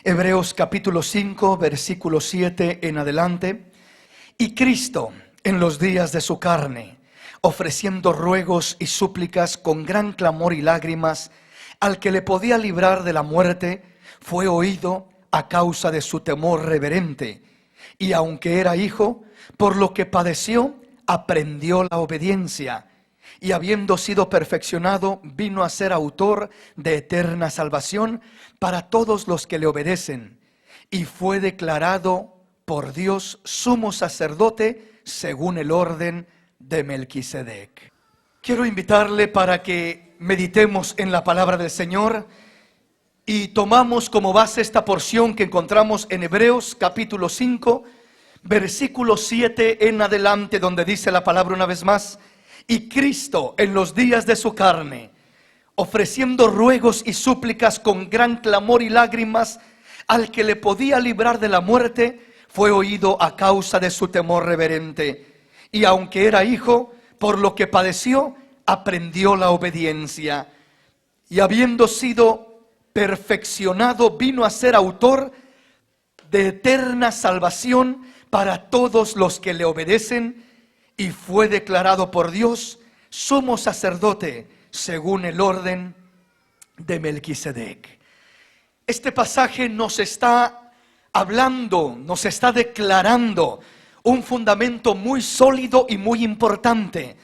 Hebreos capítulo 5, versículo 7 en adelante. Y Cristo, en los días de su carne, ofreciendo ruegos y súplicas con gran clamor y lágrimas, al que le podía librar de la muerte, fue oído a causa de su temor reverente. Y aunque era hijo, por lo que padeció, aprendió la obediencia. Y habiendo sido perfeccionado, vino a ser autor de eterna salvación para todos los que le obedecen. Y fue declarado por Dios sumo sacerdote según el orden de Melquisedec. Quiero invitarle para que meditemos en la palabra del Señor y tomamos como base esta porción que encontramos en Hebreos capítulo 5, versículo 7 en adelante, donde dice la palabra una vez más: y Cristo en los días de su carne, ofreciendo ruegos y súplicas con gran clamor y lágrimas, al que le podía librar de la muerte, fue oído a causa de su temor reverente. Y aunque era hijo, por lo que padeció, aprendió la obediencia. Y habiendo sido perfeccionado, vino a ser autor de eterna salvación para todos los que le obedecen. Y fue declarado por Dios sumo sacerdote según el orden de Melquisedec. Este pasaje nos está hablando, nos está declarando un fundamento muy sólido y muy importante.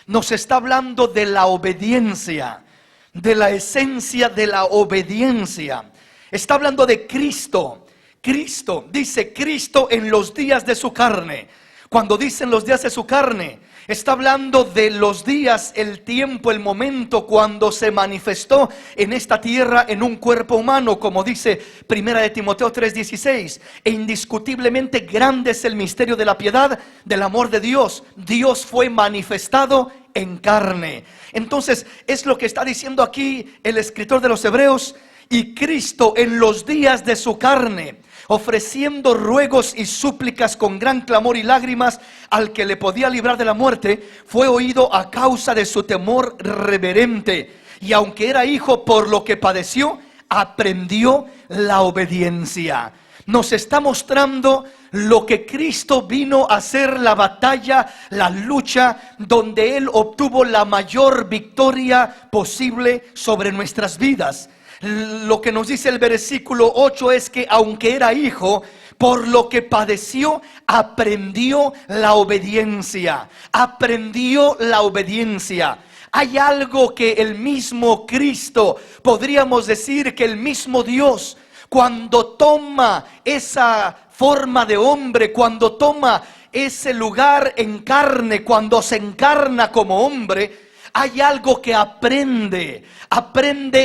Nos está hablando de la obediencia, de la esencia de la obediencia. Está hablando de Cristo. Cristo, dice Cristo en los días de su carne. Cuando dicen los días de su carne, está hablando de los días, el tiempo, el momento cuando se manifestó en esta tierra en un cuerpo humano, como dice 1 de Timoteo 3:16. E indiscutiblemente grande es el misterio de la piedad, del amor de Dios. Dios fue manifestado en carne. Entonces es lo que está diciendo aquí el escritor de los Hebreos. Y Cristo en los días de su carne, ofreciendo ruegos y súplicas con gran clamor y lágrimas, al que le podía librar de la muerte, fue oído a causa de su temor reverente. Y aunque era hijo, por lo que padeció, aprendió la obediencia. Nos está mostrando lo que Cristo vino a hacer, la batalla, la lucha, donde Él obtuvo la mayor victoria posible sobre nuestras vidas. Lo que nos dice el versículo 8 es que aunque era hijo, por lo que padeció, aprendió la obediencia. Aprendió la obediencia. Hay algo que el mismo Cristo, podríamos decir que el mismo Dios, cuando toma esa forma de hombre, cuando toma ese lugar en carne, cuando se encarna como hombre, hay algo que aprende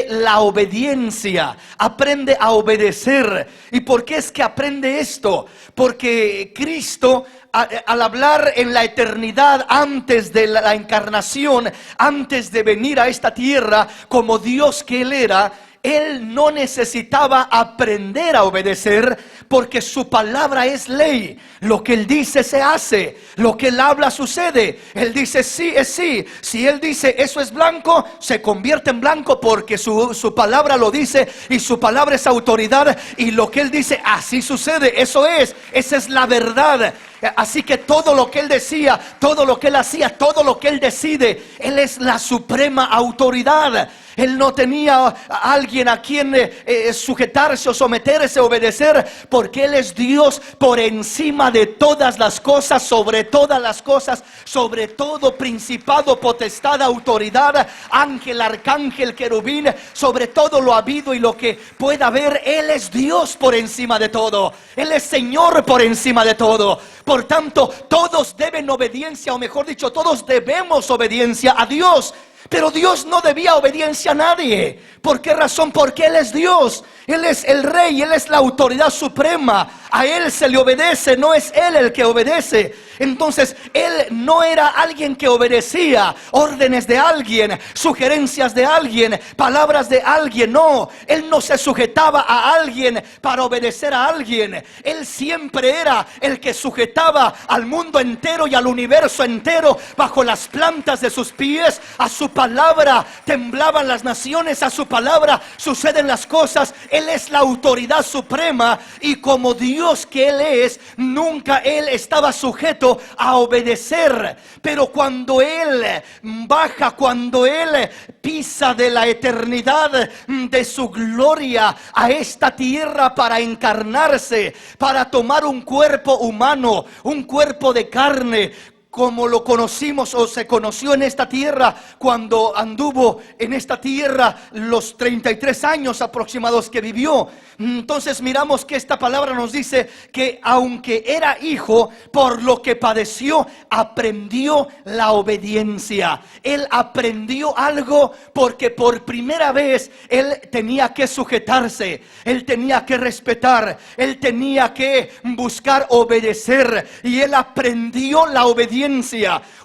la obediencia, aprende a obedecer. ¿Y por qué es que aprende esto? Porque Cristo, al hablar en la eternidad, antes de la encarnación, antes de venir a esta tierra como Dios que Él era, Él no necesitaba aprender a obedecer, porque su palabra es ley. Lo que Él dice se hace, lo que Él habla sucede. Él dice sí es sí. Si Él dice eso es blanco, se convierte en blanco, porque su palabra lo dice, y su palabra es autoridad. Y lo que Él dice, así sucede. Eso es, esa es la verdad. Así que todo lo que Él decía, todo lo que Él hacía, todo lo que Él decide, Él es la suprema autoridad. Él no tenía a alguien a quien sujetarse o someterse, obedecer, porque Él es Dios por encima de todas las cosas, sobre todas las cosas, sobre todo principado, potestad, autoridad, ángel, arcángel, querubín, sobre todo lo habido y lo que pueda haber. Él es Dios por encima de todo. Él es Señor por encima de todo. Por tanto, todos deben obediencia, o mejor dicho, todos debemos obediencia a Dios. Pero Dios no debía obediencia a nadie. ¿Por qué razón? Porque Él es Dios. Él es el Rey, Él es la autoridad suprema. A Él se le obedece, no es Él el que obedece. Entonces Él no era alguien que obedecía órdenes de alguien, sugerencias de alguien, palabras de alguien. No, Él no se sujetaba a alguien para obedecer a alguien. Él siempre era el que sujetaba al mundo entero y al universo entero bajo las plantas de sus pies. A su palabra temblaban las naciones, a su palabra suceden las cosas. Él es la autoridad suprema, y como Dios que Él es, nunca Él estaba sujeto a obedecer. Pero cuando Él baja, cuando Él pisa de la eternidad de su gloria a esta tierra para encarnarse, para tomar un cuerpo humano, un cuerpo de carne, como lo conocimos o se conoció en esta tierra cuando anduvo en esta tierra los 33 años aproximados que vivió. Entonces miramos que esta palabra nos dice que aunque era hijo, por lo que padeció, aprendió la obediencia. Él aprendió algo porque por primera vez él tenía que sujetarse, él tenía que respetar, él tenía que buscar obedecer, y él aprendió la obediencia.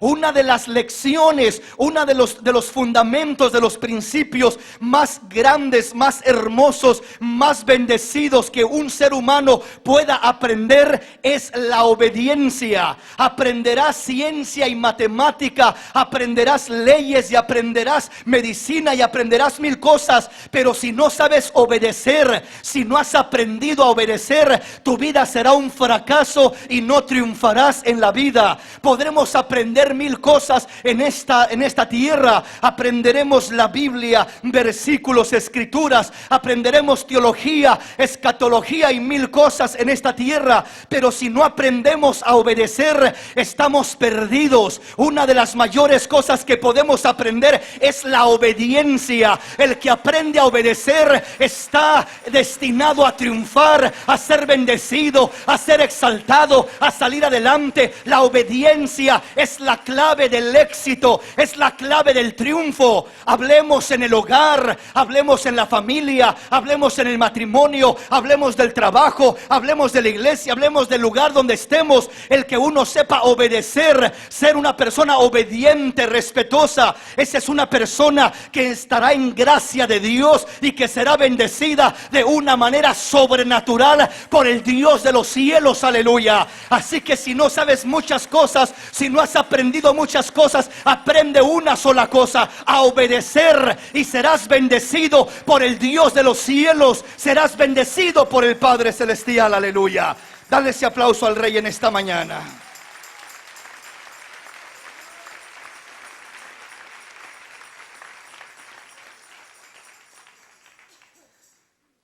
Una de las lecciones, uno de los fundamentos, de los principios más grandes, más hermosos, más bendecidos que un ser humano pueda aprender es la obediencia. Aprenderás ciencia y matemática, aprenderás leyes y aprenderás medicina y aprenderás mil cosas, pero si no sabes obedecer, si no has aprendido a obedecer, tu vida será un fracaso y no triunfarás en la vida. Podremos aprender mil cosas en esta tierra. Aprenderemos la Biblia, versículos, escrituras, aprenderemos teología, escatología y mil cosas en esta tierra, pero si no aprendemos a obedecer, estamos perdidos. Una de las mayores cosas que podemos aprender es la obediencia. El que aprende a obedecer está destinado a triunfar, a ser bendecido, a ser exaltado, a salir adelante. La obediencia es la clave del éxito, es la clave del triunfo. Hablemos en el hogar, hablemos en la familia, hablemos en el matrimonio, hablemos del trabajo, hablemos de la iglesia, hablemos del lugar donde estemos. El que uno sepa obedecer, ser una persona obediente, respetuosa, esa es una persona que estará en gracia de Dios y que será bendecida de una manera sobrenatural por el Dios de los cielos. Aleluya. Así que si no sabes muchas cosas, si no has aprendido muchas cosas, aprende una sola cosa: a obedecer, y serás bendecido por el Dios de los cielos, serás bendecido por el Padre Celestial. Aleluya. Dale ese aplauso al Rey en esta mañana.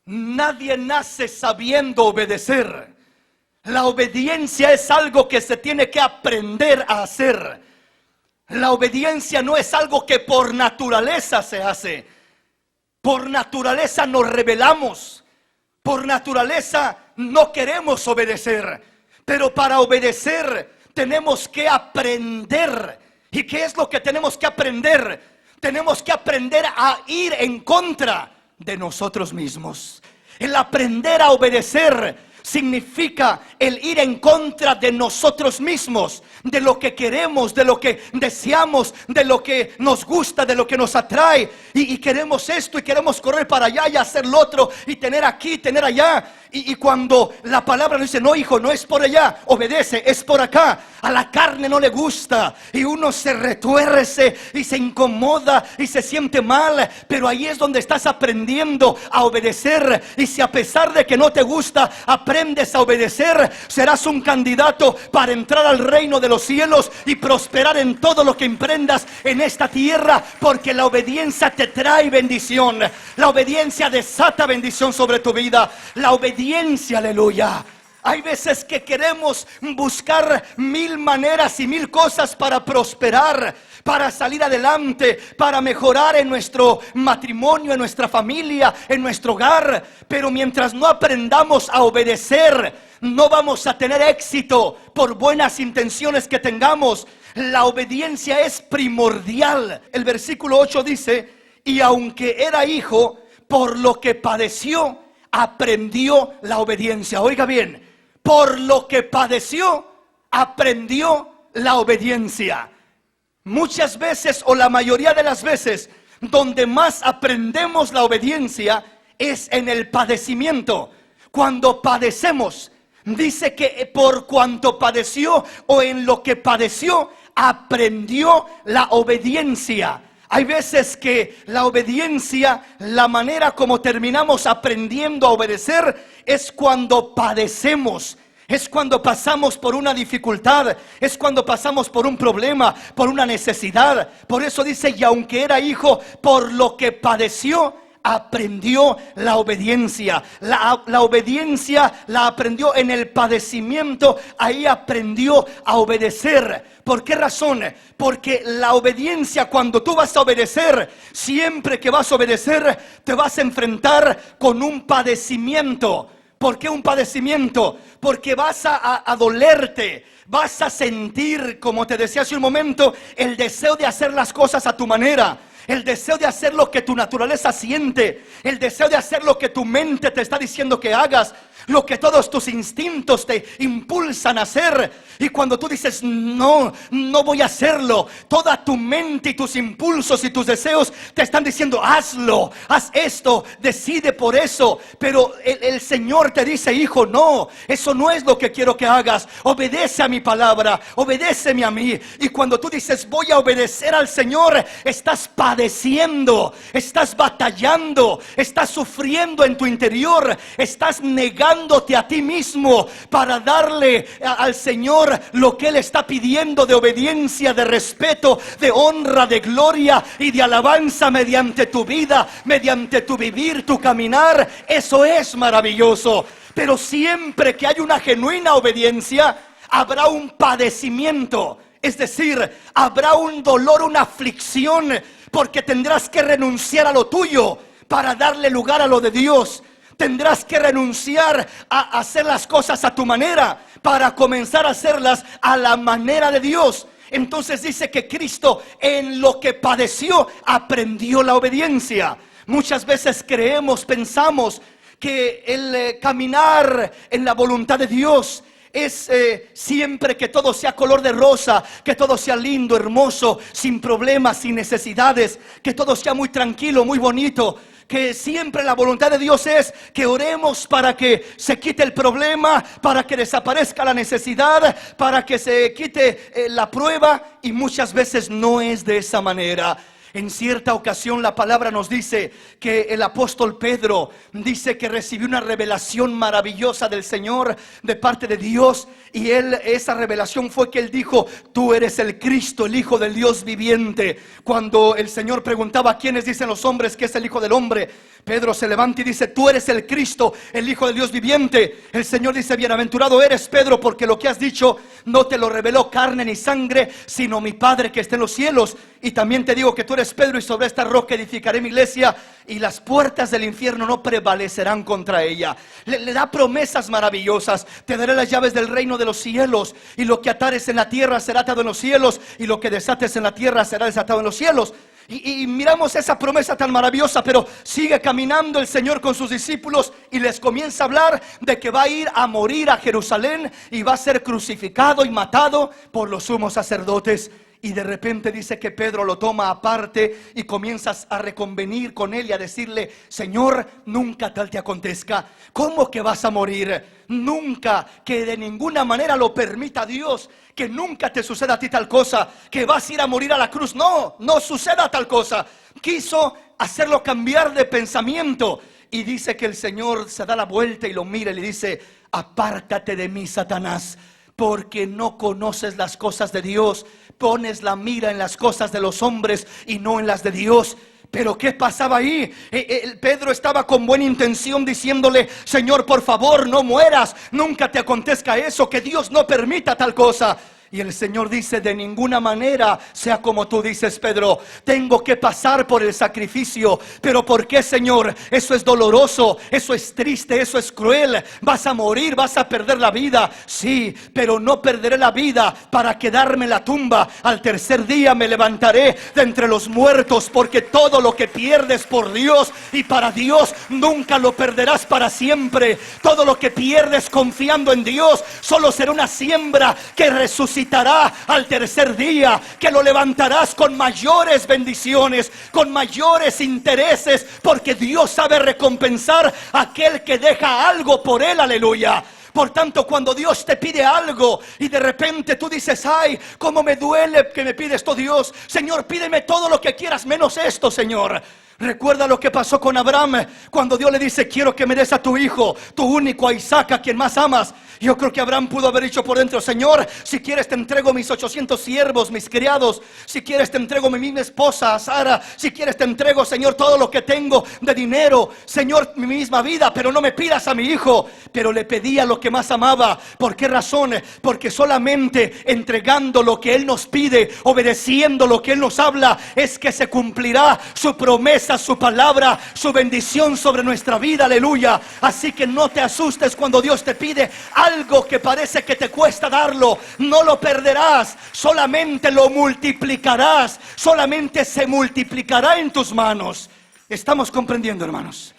Nadie nace sabiendo obedecer. La obediencia es algo que se tiene que aprender a hacer. La obediencia no es algo que por naturaleza se hace. Por naturaleza nos rebelamos. Por naturaleza no queremos obedecer. Pero para obedecer tenemos que aprender. ¿Y qué es lo que tenemos que aprender? Tenemos que aprender a ir en contra de nosotros mismos. El aprender a obedecer significa el ir en contra de nosotros mismos, de lo que queremos, de lo que deseamos, de lo que nos gusta, de lo que nos atrae, y queremos esto y queremos correr para allá y hacer lo otro y tener aquí, tener allá. Y cuando la palabra nos dice: no, hijo, no es por allá, obedece, es por acá. A la carne no le gusta y uno se retuerce y se incomoda y se siente mal, pero ahí es donde estás aprendiendo a obedecer. Y si a pesar de que no te gusta, aprendes a obedecer, serás un candidato para entrar al reino de los cielos y prosperar en todo lo que emprendas en esta tierra, porque la obediencia te trae bendición. La obediencia desata bendición sobre tu vida. La obediencia, aleluya. Hay veces que queremos buscar mil maneras y mil cosas para prosperar, para salir adelante, para mejorar en nuestro matrimonio, en nuestra familia, en nuestro hogar. Pero mientras no aprendamos a obedecer, no vamos a tener éxito por buenas intenciones que tengamos. La obediencia es primordial. El versículo 8 dice: y aunque era hijo, por lo que padeció, aprendió la obediencia. Oiga bien, por lo que padeció, aprendió la obediencia. Muchas veces, o la mayoría de las veces, donde más aprendemos la obediencia es en el padecimiento. Cuando padecemos, dice que por cuanto padeció, o en lo que padeció, aprendió la obediencia. Hay veces que la obediencia, la manera como terminamos aprendiendo a obedecer, es cuando padecemos. Es cuando pasamos por una dificultad, es cuando pasamos por un problema, por una necesidad. Por eso dice, y aunque era hijo, por lo que padeció, aprendió la obediencia. La obediencia la aprendió en el padecimiento. Ahí aprendió a obedecer. ¿Por qué razón? Porque la obediencia, cuando tú vas a obedecer, siempre que vas a obedecer, te vas a enfrentar con un padecimiento. ¿Por qué un padecimiento? Porque vas a dolerte, vas a sentir, como te decía hace un momento, el deseo de hacer las cosas a tu manera. El deseo de hacer lo que tu naturaleza siente, el deseo de hacer lo que tu mente te está diciendo que hagas, lo que todos tus instintos te impulsan a hacer. Y cuando tú dices, no voy a hacerlo, toda tu mente y tus impulsos y tus deseos te están diciendo, hazlo, haz esto, decide por eso. Pero el Señor te dice, hijo, no, eso no es lo que quiero que hagas. Obedece a mi palabra, obedéceme a mí. Y cuando tú dices, voy a obedecer al Señor, estás padeciendo, estás batallando, estás sufriendo en tu interior, estás negándote a ti mismo para darle al Señor lo que Él está pidiendo de obediencia, de respeto, de honra, de gloria y de alabanza mediante tu vida, mediante tu vivir, tu caminar. Eso es maravilloso. Pero siempre que hay una genuina obediencia, habrá un padecimiento. Es decir, habrá un dolor, una aflicción, porque tendrás que renunciar a lo tuyo para darle lugar a lo de Dios. Tendrás que renunciar a hacer las cosas a tu manera para comenzar a hacerlas a la manera de Dios. Entonces dice que Cristo, en lo que padeció, aprendió la obediencia. Muchas veces pensamos que el caminar en la voluntad de Dios es siempre que todo sea color de rosa, que todo sea lindo, hermoso, sin problemas, sin necesidades, que todo sea muy tranquilo, muy bonito. Que siempre la voluntad de Dios es que oremos para que se quite el problema, para que desaparezca la necesidad, para que se quite la prueba. Y muchas veces no es de esa manera. En cierta ocasión la palabra nos dice que el apóstol Pedro dice que recibió una revelación maravillosa del Señor de parte de Dios. Y esa revelación fue que él dijo, tú eres el Cristo, el Hijo del Dios viviente. Cuando el Señor preguntaba, ¿quiénes dicen los hombres que es el Hijo del Hombre? Pedro se levanta y dice, tú eres el Cristo, el Hijo del Dios viviente. El Señor dice, bienaventurado eres, Pedro, porque lo que has dicho no te lo reveló carne ni sangre, sino mi Padre que está en los cielos. Y también te digo que tú eres Pedro, y sobre esta roca edificaré mi iglesia, y las puertas del infierno no prevalecerán contra ella. Le da promesas maravillosas. Te daré las llaves del reino de los cielos, y lo que atares en la tierra será atado en los cielos, y lo que desates en la tierra será desatado en los cielos. Y miramos esa promesa tan maravillosa, pero sigue caminando el Señor con sus discípulos y les comienza a hablar de que va a ir a morir a Jerusalén y va a ser crucificado y matado por los sumos sacerdotes. Y de repente dice que Pedro lo toma aparte y comienzas a reconvenir con él y a decirle, Señor, nunca tal te acontezca. ¿Cómo que vas a morir? Nunca, que de ninguna manera lo permita Dios, que nunca te suceda a ti tal cosa, que vas a ir a morir a la cruz. No suceda tal cosa. Quiso hacerlo cambiar de pensamiento. Y dice que el Señor se da la vuelta y lo mira y le dice, apártate de mí, Satanás, porque no conoces las cosas de Dios, pones la mira en las cosas de los hombres y no en las de Dios. Pero ¿qué pasaba ahí? Pedro estaba con buena intención diciéndole, Señor, por favor, no mueras, nunca te acontezca eso, que Dios no permita tal cosa. Y el Señor dice, de ninguna manera sea como tú dices, Pedro. Tengo que pasar por el sacrificio. ¿Pero por qué, Señor? Eso es doloroso, eso es triste, eso es cruel. Vas a morir, vas a perder la vida. Sí, pero no perderé la vida para quedarme en la tumba. Al tercer día me levantaré de entre los muertos, porque todo lo que pierdes por Dios y para Dios, nunca lo perderás para siempre. Todo lo que pierdes confiando en Dios, solo será una siembra que resucitará al tercer día, que lo levantarás con mayores bendiciones, con mayores intereses, porque Dios sabe recompensar a aquel que deja algo por él. Aleluya. Por tanto, cuando Dios te pide algo y de repente tú dices, ay, cómo me duele que me pide esto Dios. Señor, pídeme todo lo que quieras menos esto, Señor. Recuerda lo que pasó con Abraham cuando Dios le dice, quiero que me des a tu hijo, tu único, a Isaac, a quien más amas. Yo creo que Abraham pudo haber dicho por dentro, Señor, si quieres te entrego mis 800 siervos, mis criados. Si quieres te entrego mi misma esposa, Sara. Si quieres te entrego, Señor, todo lo que tengo de dinero. Señor, mi misma vida, pero no me pidas a mi hijo. Pero le pedía lo que más amaba. ¿Por qué razón? Porque solamente entregando lo que Él nos pide, obedeciendo lo que Él nos habla, es que se cumplirá su promesa, su palabra, su bendición sobre nuestra vida. Aleluya. Así que no te asustes cuando Dios te pide algo que parece que te cuesta darlo. No lo perderás, solamente lo multiplicarás. Solamente se multiplicará en tus manos. ¿Estamos comprendiendo, hermanos?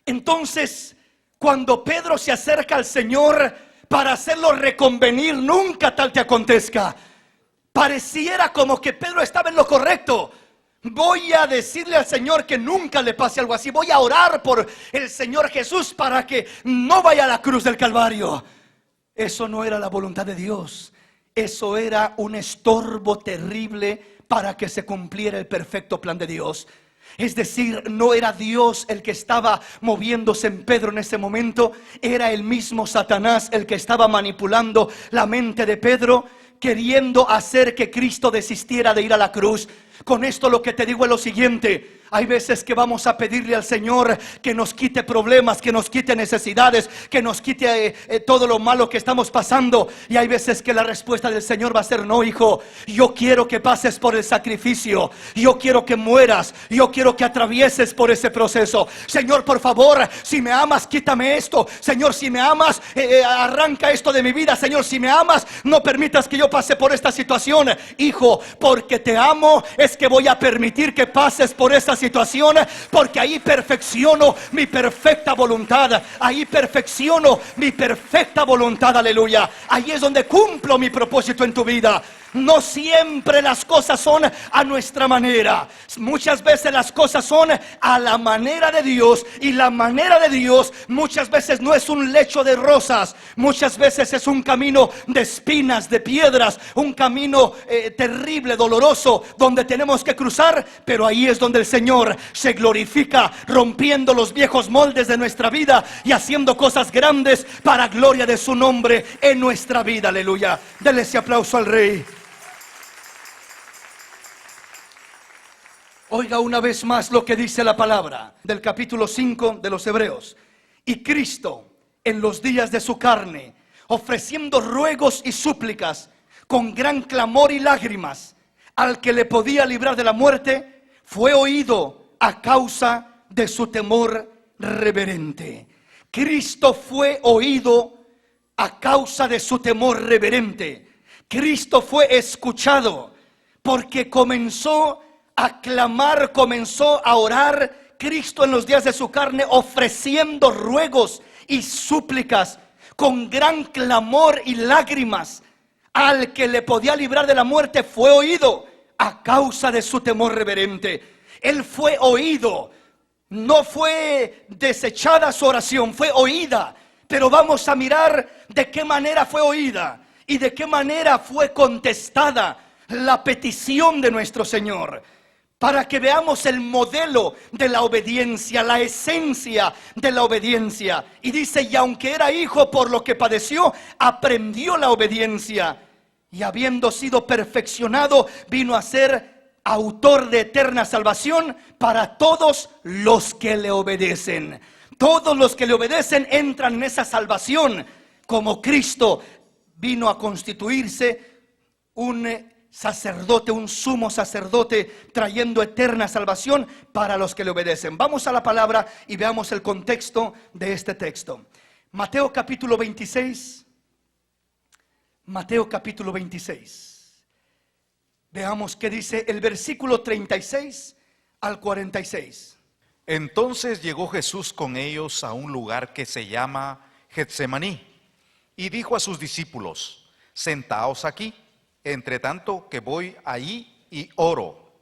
Entonces, cuando Pedro se acerca al Señor para hacerlo reconvenir, nunca tal te acontezca. Pareciera como que Pedro estaba en lo correcto. Voy a decirle al Señor que nunca le pase algo así. Voy a orar por el Señor Jesús para que no vaya a la cruz del Calvario. Eso no era la voluntad de Dios. Eso era un estorbo terrible para que se cumpliera el perfecto plan de Dios. Es decir, no era Dios el que estaba moviéndose en Pedro en ese momento. Era el mismo Satanás el que estaba manipulando la mente de Pedro, queriendo hacer que Cristo desistiera de ir a la cruz. Con esto lo que te digo es lo siguiente: hay veces que vamos a pedirle al Señor que nos quite problemas, que nos quite necesidades, que nos quite todo lo malo que estamos pasando. Y hay veces que la respuesta del Señor va a ser: no, hijo, yo quiero que pases por el sacrificio, yo quiero que mueras, yo quiero que atravieses por ese proceso. Señor, por favor, si me amas, quítame esto. Señor, si me amas, arranca esto de mi vida. Señor, si me amas, no permitas que yo pase por esta situación. Hijo, porque te amo es que voy a permitir que pases por esta situación, porque ahí perfecciono mi perfecta voluntad. Ahí perfecciono mi perfecta voluntad, aleluya. Ahí es donde cumplo mi propósito en tu vida. No siempre las cosas son a nuestra manera. Muchas veces las cosas son a la manera de Dios. Y la manera de Dios muchas veces no es un lecho de rosas. Muchas veces es un camino de espinas, de piedras. Un camino terrible, doloroso, donde tenemos que cruzar. Pero ahí es donde el Señor se glorifica, rompiendo los viejos moldes de nuestra vida y haciendo cosas grandes para gloria de su nombre en nuestra vida, aleluya. Denle ese aplauso al Rey. Oiga una vez más lo que dice la palabra del capítulo 5 de los Hebreos. Y Cristo, en los días de su carne, ofreciendo ruegos y súplicas con gran clamor y lágrimas al que le podía librar de la muerte, fue oído a causa de su temor reverente. Cristo fue oído a causa de su temor reverente. Cristo fue escuchado porque comenzó a clamar, comenzó a orar. Cristo en los días de su carne, ofreciendo ruegos y súplicas con gran clamor y lágrimas al que le podía librar de la muerte, fue oído a causa de su temor reverente. Él fue oído. No fue desechada su oración, fue oída. Pero vamos a mirar de qué manera fue oída y de qué manera fue contestada la petición de nuestro Señor, para que veamos el modelo de la obediencia, la esencia de la obediencia. Y dice: y aunque era hijo, por lo que padeció, aprendió la obediencia, y habiendo sido perfeccionado, vino a ser autor de eterna salvación para todos los que le obedecen. Todos los que le obedecen entran en esa salvación, como Cristo vino a constituirse un sacerdote, un sumo sacerdote, trayendo eterna salvación para los que le obedecen. Vamos a la palabra y veamos el contexto de este texto. Mateo capítulo 26. Mateo capítulo 26. Veamos qué dice el versículo 36 al 46. Entonces llegó Jesús con ellos a un lugar que se llama Getsemaní, y dijo a sus discípulos: sentaos aquí, entre tanto que voy allí y oro.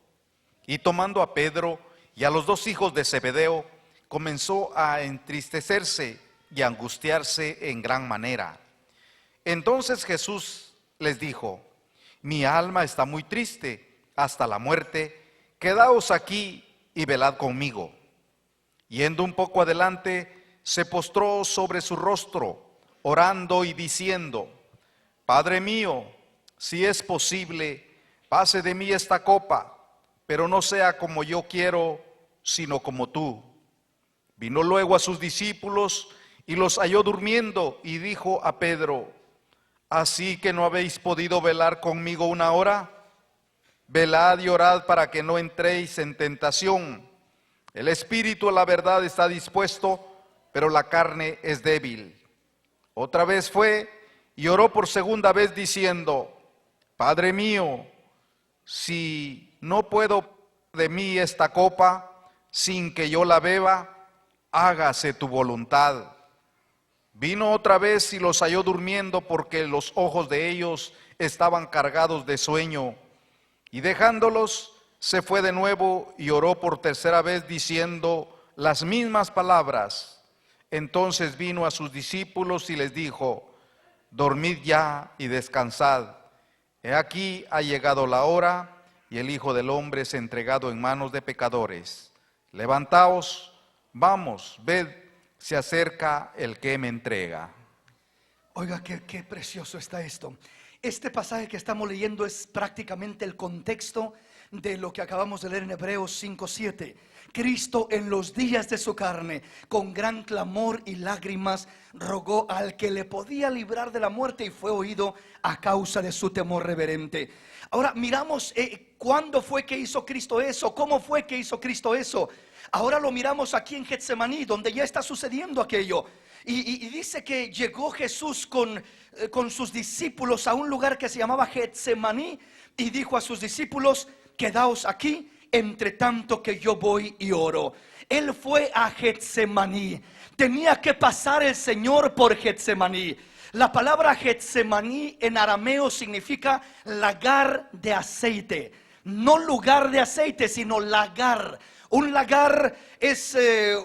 Y tomando a Pedro y a los dos hijos de Zebedeo, comenzó a entristecerse y angustiarse en gran manera. Entonces Jesús les dijo: mi alma está muy triste hasta la muerte, quedaos aquí y velad conmigo. Yendo un poco adelante, se postró sobre su rostro, orando y diciendo: Padre mío, si es posible, pase de mí esta copa, pero no sea como yo quiero, sino como tú. Vino luego a sus discípulos y los halló durmiendo, y dijo a Pedro: ¿así que no habéis podido velar conmigo una hora? Velad y orad para que no entréis en tentación. El espíritu a la verdad está dispuesto, pero la carne es débil. Otra vez fue y oró por segunda vez diciendo: Padre mío, si no puedo de mí esta copa sin que yo la beba, hágase tu voluntad. Vino otra vez y los halló durmiendo, porque los ojos de ellos estaban cargados de sueño. Y dejándolos, se fue de nuevo y oró por tercera vez diciendo las mismas palabras. Entonces vino a sus discípulos y les dijo: dormid ya y descansad. He aquí ha llegado la hora, y el Hijo del Hombre es entregado en manos de pecadores. Levantaos, vamos, ved, se acerca el que me entrega. Oiga, qué precioso está esto. Este pasaje que estamos leyendo es prácticamente el contexto de lo que acabamos de leer en Hebreos 5:7. Cristo en los días de su carne, con gran clamor y lágrimas, rogó al que le podía librar de la muerte, y fue oído a causa de su temor reverente. Ahora miramos cuándo fue que hizo Cristo eso, cómo fue que hizo Cristo eso. Ahora lo miramos aquí en Getsemaní, donde ya está sucediendo aquello. Y dice que llegó Jesús con sus discípulos a un lugar que se llamaba Getsemaní, y dijo a sus discípulos: quedaos aquí, entre tanto que yo voy y oro. Él fue a Getsemaní. Tenía que pasar el Señor por Getsemaní. La palabra Getsemaní en arameo significa lagar de aceite. No lugar de aceite, sino lagar. Un lagar es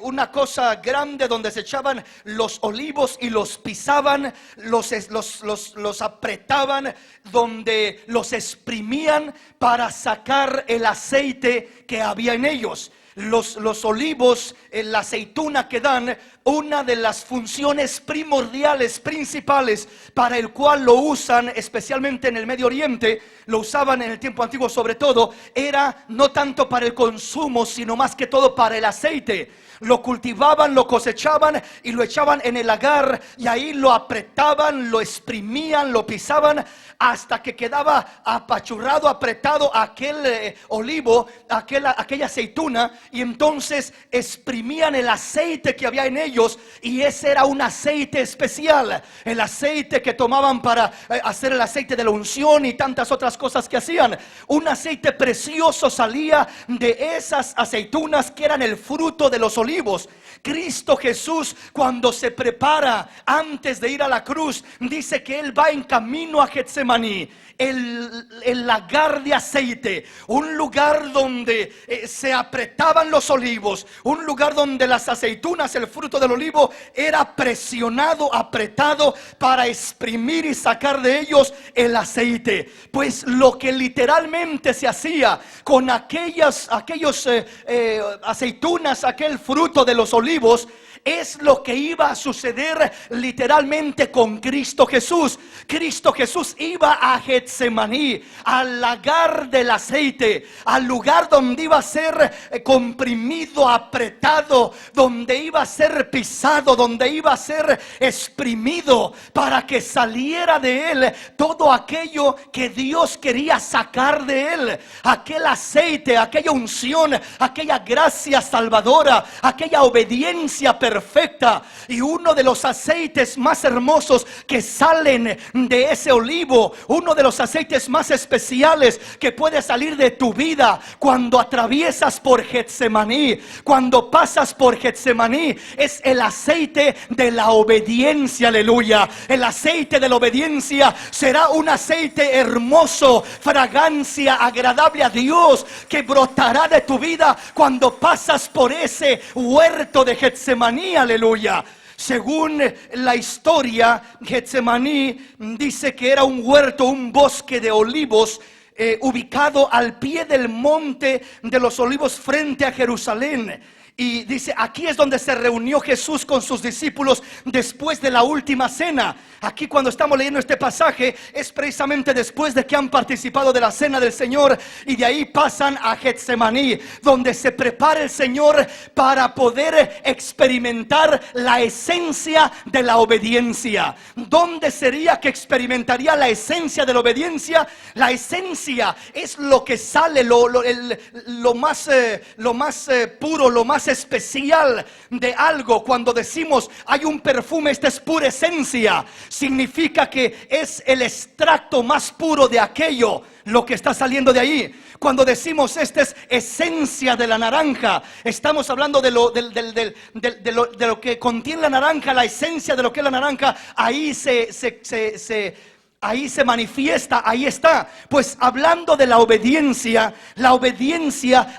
una cosa grande donde se echaban los olivos y los pisaban, los apretaban, donde los exprimían para sacar el aceite que había en ellos. Los olivos, la aceituna que dan, una de las funciones primordiales, principales, para el cual lo usan, especialmente en el Medio Oriente, lo usaban en el tiempo antiguo sobre todo, era no tanto para el consumo, sino más que todo para el aceite. Lo cultivaban, lo cosechaban y lo echaban en el lagar, y ahí lo apretaban, lo exprimían, lo pisaban, hasta que quedaba apachurrado, apretado aquel olivo, aquella aceituna, y entonces exprimían el aceite que había en ellos, y ese era un aceite especial, el aceite que tomaban para hacer el aceite de la unción y tantas otras cosas que hacían. Un aceite precioso salía de esas aceitunas que eran el fruto de los olivos. Cristo Jesús, cuando se prepara antes de ir a la cruz, dice que Él va en camino a Getsemaní, el lagar de aceite, un lugar donde se apretaban los olivos, un lugar donde las aceitunas, el fruto del olivo, era presionado, apretado para exprimir y sacar de ellos el aceite. Pues lo que literalmente se hacía con aquellos aceitunas, aquel fruto de los olivos, es lo que iba a suceder literalmente con Cristo Jesús. Cristo Jesús iba a Getsemaní, al lagar del aceite, al lugar donde iba a ser comprimido, apretado, donde iba a ser pisado, donde iba a ser exprimido, para que saliera de él todo aquello que Dios quería sacar de él. Aquel aceite, aquella unción, aquella gracia salvadora, aquella obediencia perfecta. Y uno de los aceites más hermosos que salen de ese olivo, uno de los aceites más especiales que puede salir de tu vida cuando atraviesas por Getsemaní, cuando pasas por Getsemaní, es el aceite de la obediencia. Aleluya. El aceite de la obediencia será un aceite hermoso, fragancia agradable a Dios, que brotará de tu vida cuando pasas por ese huerto de Getsemaní. Aleluya. Según la historia, Getsemaní dice que era un huerto, un bosque de olivos, ubicado al pie del monte de los olivos frente a Jerusalén. Y dice, aquí es donde se reunió Jesús con sus discípulos después de la última cena. Aquí cuando estamos leyendo este pasaje es precisamente después de que han participado de la cena del Señor, y de ahí pasan a Getsemaní, donde se prepara el Señor para poder experimentar la esencia de la obediencia. ¿Dónde sería que experimentaría la esencia de la obediencia? La esencia es lo que sale, lo más puro, lo más especial de algo. Cuando decimos hay un perfume, esta es pura esencia, significa que es el extracto más puro de aquello, lo que está saliendo de ahí. Cuando decimos esta es esencia de la naranja, estamos hablando de lo que contiene la naranja, la esencia de lo que es la naranja. Ahí ahí se manifiesta, ahí está. Pues hablando de la obediencia,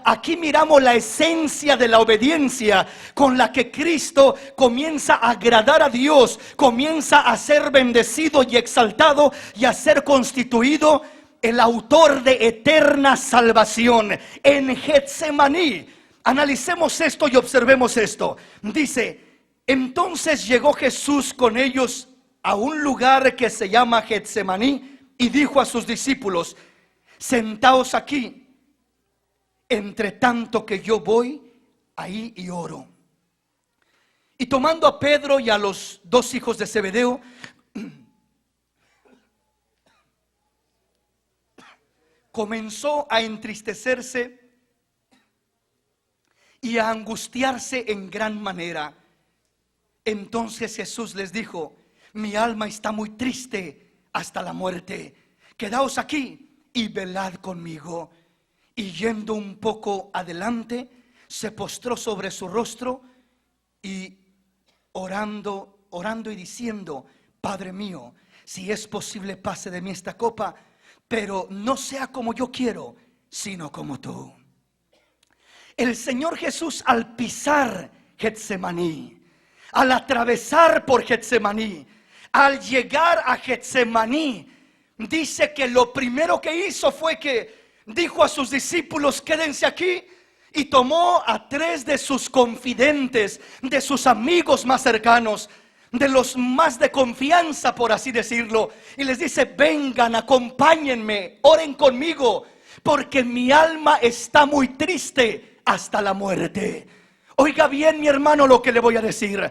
aquí miramos la esencia de la obediencia con la que Cristo comienza a agradar a Dios, comienza a ser bendecido y exaltado y a ser constituido el autor de eterna salvación en Getsemaní. Analicemos esto y observemos esto. Dice, entonces llegó Jesús con ellos a un lugar que se llama Getsemaní y dijo a sus discípulos, sentaos aquí, entre tanto que yo voy ahí y oro. Y tomando a Pedro y a los dos hijos de Zebedeo, comenzó a entristecerse y a angustiarse en gran manera. Entonces Jesús les dijo, mi alma está muy triste hasta la muerte. Quedaos aquí y velad conmigo. Y yendo un poco adelante, se postró sobre su rostro y orando y diciendo, Padre mío, si es posible pase de mí esta copa, pero no sea como yo quiero, sino como tú. El Señor Jesús, al pisar Getsemaní, al atravesar por Getsemaní, al llegar a Getsemaní, dice que lo primero que hizo fue que dijo a sus discípulos, quédense aquí, y tomó a 3 de sus confidentes, de sus amigos más cercanos, de los más de confianza, por así decirlo, y les dice, vengan, acompáñenme, oren conmigo, porque mi alma está muy triste hasta la muerte. Oiga bien, mi hermano, lo que le voy a decir.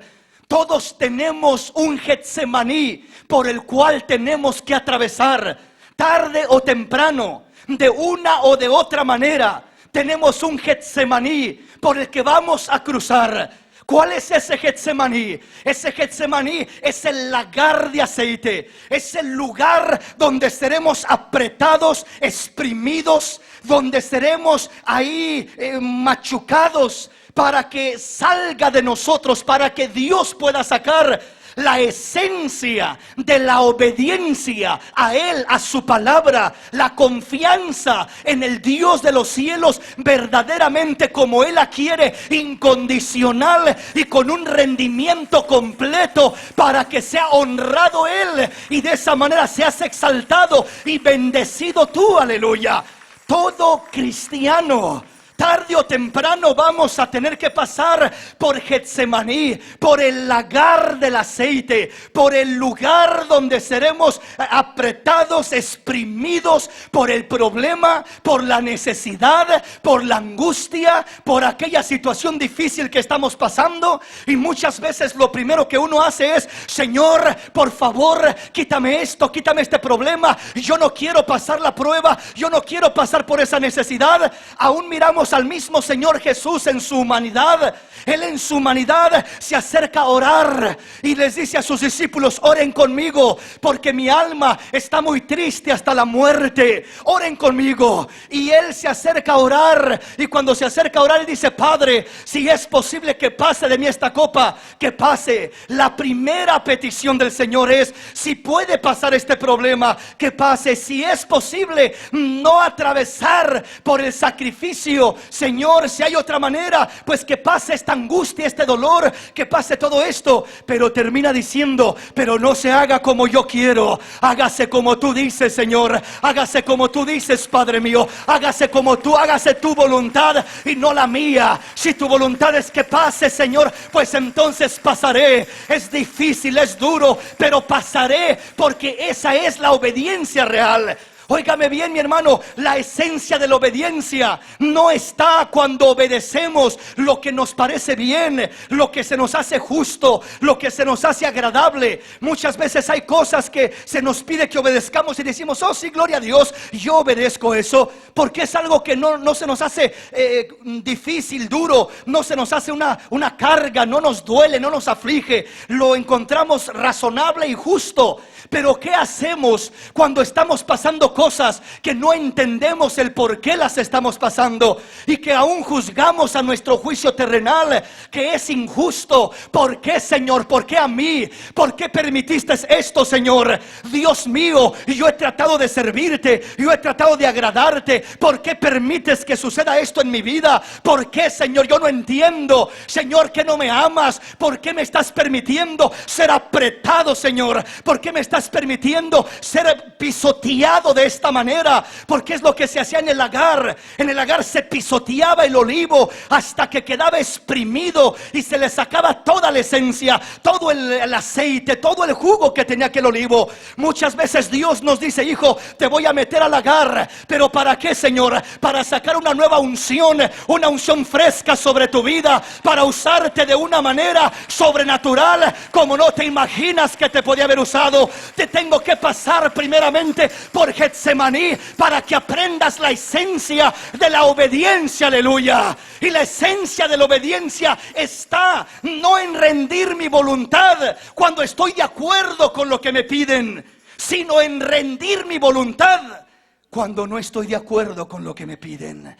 Todos tenemos un Getsemaní por el cual tenemos que atravesar, tarde o temprano, de una o de otra manera. Tenemos un Getsemaní por el que vamos a cruzar. ¿Cuál es ese Getsemaní? Ese Getsemaní es el lagar de aceite. Es el lugar donde seremos apretados, exprimidos, donde seremos ahí machucados, para que salga de nosotros, para que Dios pueda sacar la esencia de la obediencia a Él, a su palabra, la confianza en el Dios de los cielos, verdaderamente como Él la quiere, incondicional y con un rendimiento completo, para que sea honrado Él y de esa manera seas exaltado y bendecido tú, aleluya. Todo cristiano, tarde o temprano vamos a tener que pasar por Getsemaní, por el lagar del aceite, por el lugar donde seremos apretados, exprimidos por el problema, por la necesidad, por la angustia, por aquella situación difícil que estamos pasando. Y muchas veces lo primero que uno hace es, Señor, por favor, quítame esto, quítame este problema. Yo no quiero pasar la prueba, yo no quiero pasar por esa necesidad. Aún miramos al mismo Señor Jesús en su humanidad. Él en su humanidad se acerca a orar y les dice a sus discípulos, oren conmigo porque mi alma está muy triste hasta la muerte, oren conmigo. Y Él se acerca a orar, y cuando se acerca a orar Él dice, Padre, si es posible que pase de mí esta copa, que pase. La primera petición del Señor es, si puede pasar este problema, que pase. Si es posible no atravesar por el sacrificio Señor, si hay otra manera, pues que pase esta angustia, este dolor, que pase todo esto. Pero termina diciendo, pero no se haga como yo quiero, hágase como tú dices, Señor, hágase como tú dices, Padre mío, hágase como tú, hágase tu voluntad y no la mía. Si tu voluntad es que pase, Señor, pues entonces pasaré. Es difícil, es duro, pero pasaré, porque esa es la obediencia real. Óigame bien, mi hermano, la esencia de la obediencia no está cuando obedecemos lo que nos parece bien, lo que se nos hace justo, lo que se nos hace agradable. Muchas veces hay cosas que se nos pide que obedezcamos y decimos, oh sí, gloria a Dios, yo obedezco eso, porque es algo que no se nos hace difícil, duro, no se nos hace una carga, no nos duele, no nos aflige, lo encontramos razonable y justo. Pero ¿qué hacemos cuando estamos pasando cosas que no entendemos el por qué las estamos pasando y que aún juzgamos a nuestro juicio terrenal que es injusto? ¿Por qué, Señor? ¿Por qué a mí? ¿Por qué permitiste esto, Señor? Dios mío, yo he tratado de servirte, yo he tratado de agradarte. ¿Por qué permites que suceda esto en mi vida? ¿Por qué, Señor? Yo no entiendo. Señor, que no me amas. ¿Por qué me estás permitiendo ser apretado, Señor? ¿Por qué me estás permitiendo ser pisoteado de esta manera? Porque es lo que se hacía en el lagar. En el lagar se pisoteaba el olivo hasta que quedaba exprimido y se le sacaba toda la esencia, todo el aceite, todo el jugo que tenía aquel olivo. Muchas veces Dios nos dice, hijo, te voy a meter al lagar, pero ¿para qué, Señor? Para sacar una nueva unción, una unción fresca sobre tu vida, para usarte de una manera sobrenatural como no te imaginas que te podía haber usado. Te tengo que pasar primeramente por Getsemaní para que aprendas la esencia de la obediencia, aleluya. Y la esencia de la obediencia está no en rendir mi voluntad cuando estoy de acuerdo con lo que me piden, sino en rendir mi voluntad cuando no estoy de acuerdo con lo que me piden.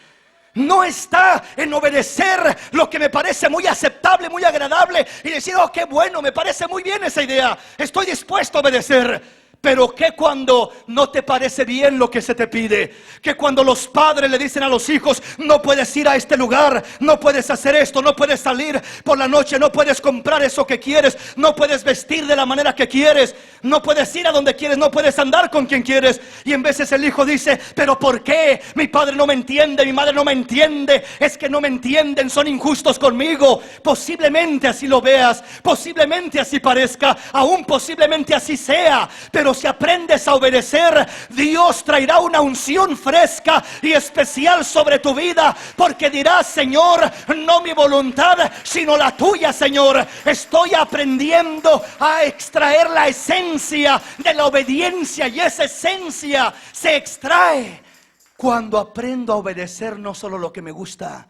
No está en obedecer lo que me parece muy aceptable, muy agradable y decir, oh, qué bueno, me parece muy bien esa idea, estoy dispuesto a obedecer. Pero que cuando no te parece bien lo que se te pide, que cuando los padres le dicen a los hijos, no puedes ir a este lugar, no puedes hacer esto, no puedes salir por la noche, no puedes comprar eso que quieres, no puedes vestir de la manera que quieres, no puedes ir a donde quieres, no puedes andar con quien quieres. Y en veces el hijo dice, pero ¿por qué? Mi padre no me entiende, mi madre no me entiende, es que no me entienden, son injustos conmigo. Posiblemente así lo veas, posiblemente así parezca, aún posiblemente así sea, pero si aprendes a obedecer, Dios traerá una unción fresca y especial sobre tu vida, porque dirás, Señor, no mi voluntad, sino la tuya, Señor. Estoy aprendiendo a extraer la esencia de la obediencia, y esa esencia se extrae cuando aprendo a obedecer no solo lo que me gusta,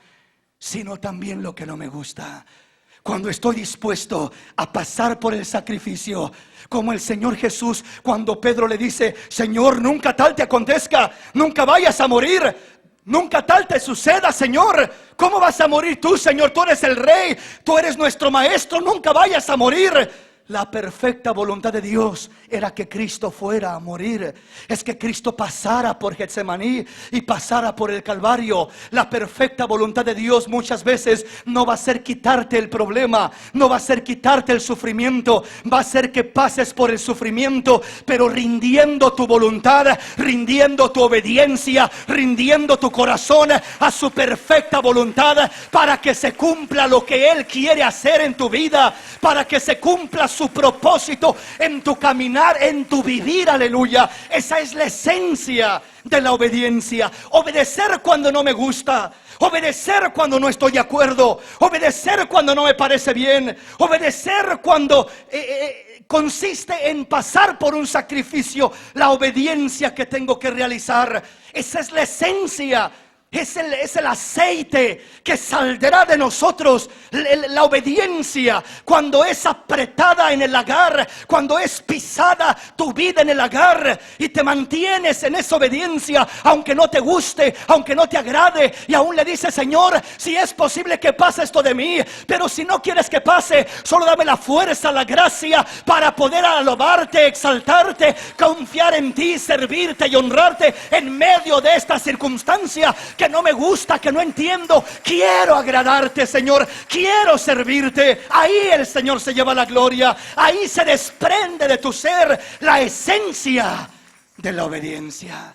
sino también lo que no me gusta. Cuando estoy dispuesto a pasar por el sacrificio, como el Señor Jesús, cuando Pedro le dice, Señor, nunca tal te acontezca, nunca vayas a morir, nunca tal te suceda, Señor. ¿Cómo vas a morir tú, Señor? Tú eres el Rey, tú eres nuestro Maestro, nunca vayas a morir. La perfecta voluntad de Dios era que Cristo fuera a morir. Es que Cristo pasara por Getsemaní y pasara por el Calvario. La perfecta voluntad de Dios muchas veces no va a ser quitarte el problema, no va a ser quitarte el sufrimiento, va a ser que pases por el sufrimiento, pero rindiendo tu voluntad, rindiendo tu obediencia, rindiendo tu corazón a su perfecta voluntad, para que se cumpla lo que Él quiere hacer en tu vida, para que se cumpla su propósito en tu caminar, en tu vivir, aleluya. Esa es la esencia de la obediencia. Obedecer cuando no me gusta, obedecer cuando no estoy de acuerdo, obedecer cuando no me parece bien, obedecer cuando consiste en pasar por un sacrificio, la obediencia que tengo que realizar. Esa es la esencia. Es el aceite que saldrá de nosotros, la obediencia, cuando es apretada en el lagar, cuando es pisada tu vida en el lagar y te mantienes en esa obediencia, aunque no te guste, aunque no te agrade, y aún le dices, Señor, si es posible que pase esto de mí, pero si no quieres que pase, solo dame la fuerza, la gracia para poder alabarte, exaltarte, confiar en ti, servirte y honrarte en medio de esta circunstancia que que no me gusta, que no entiendo. Quiero agradarte, Señor, quiero servirte. Ahí el Señor se lleva la gloria. Ahí se desprende de tu ser la esencia de la obediencia.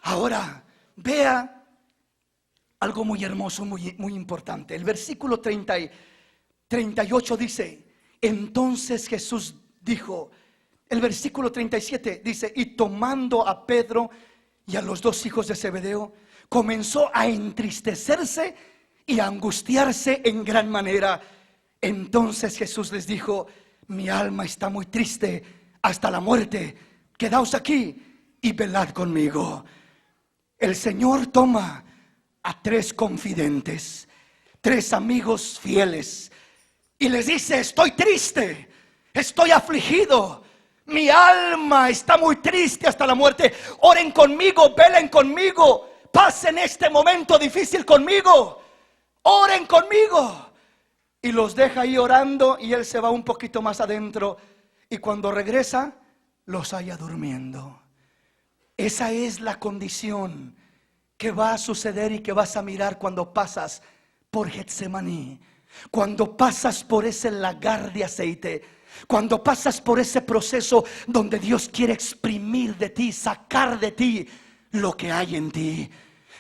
Ahora, vea algo muy hermoso, muy importante. El versículo 38 dice: entonces Jesús dijo. El versículo 37 dice: y tomando a Pedro y a los dos hijos de Zebedeo, comenzó a entristecerse y a angustiarse en gran manera. Entonces Jesús les dijo: mi alma está muy triste hasta la muerte. Quedaos aquí y velad conmigo. El Señor toma a tres confidentes, tres amigos fieles, y les dice: estoy triste, estoy afligido, mi alma está muy triste hasta la muerte. Oren conmigo, velen conmigo, pasen este momento difícil conmigo, oren conmigo. Y los deja ahí orando, y él se va un poquito más adentro, y cuando regresa los halla durmiendo. Esa es la condición que va a suceder y que vas a mirar cuando pasas por Getsemaní, cuando pasas por ese lagar de aceite, cuando pasas por ese proceso donde Dios quiere exprimir de ti, sacar de ti lo que hay en ti.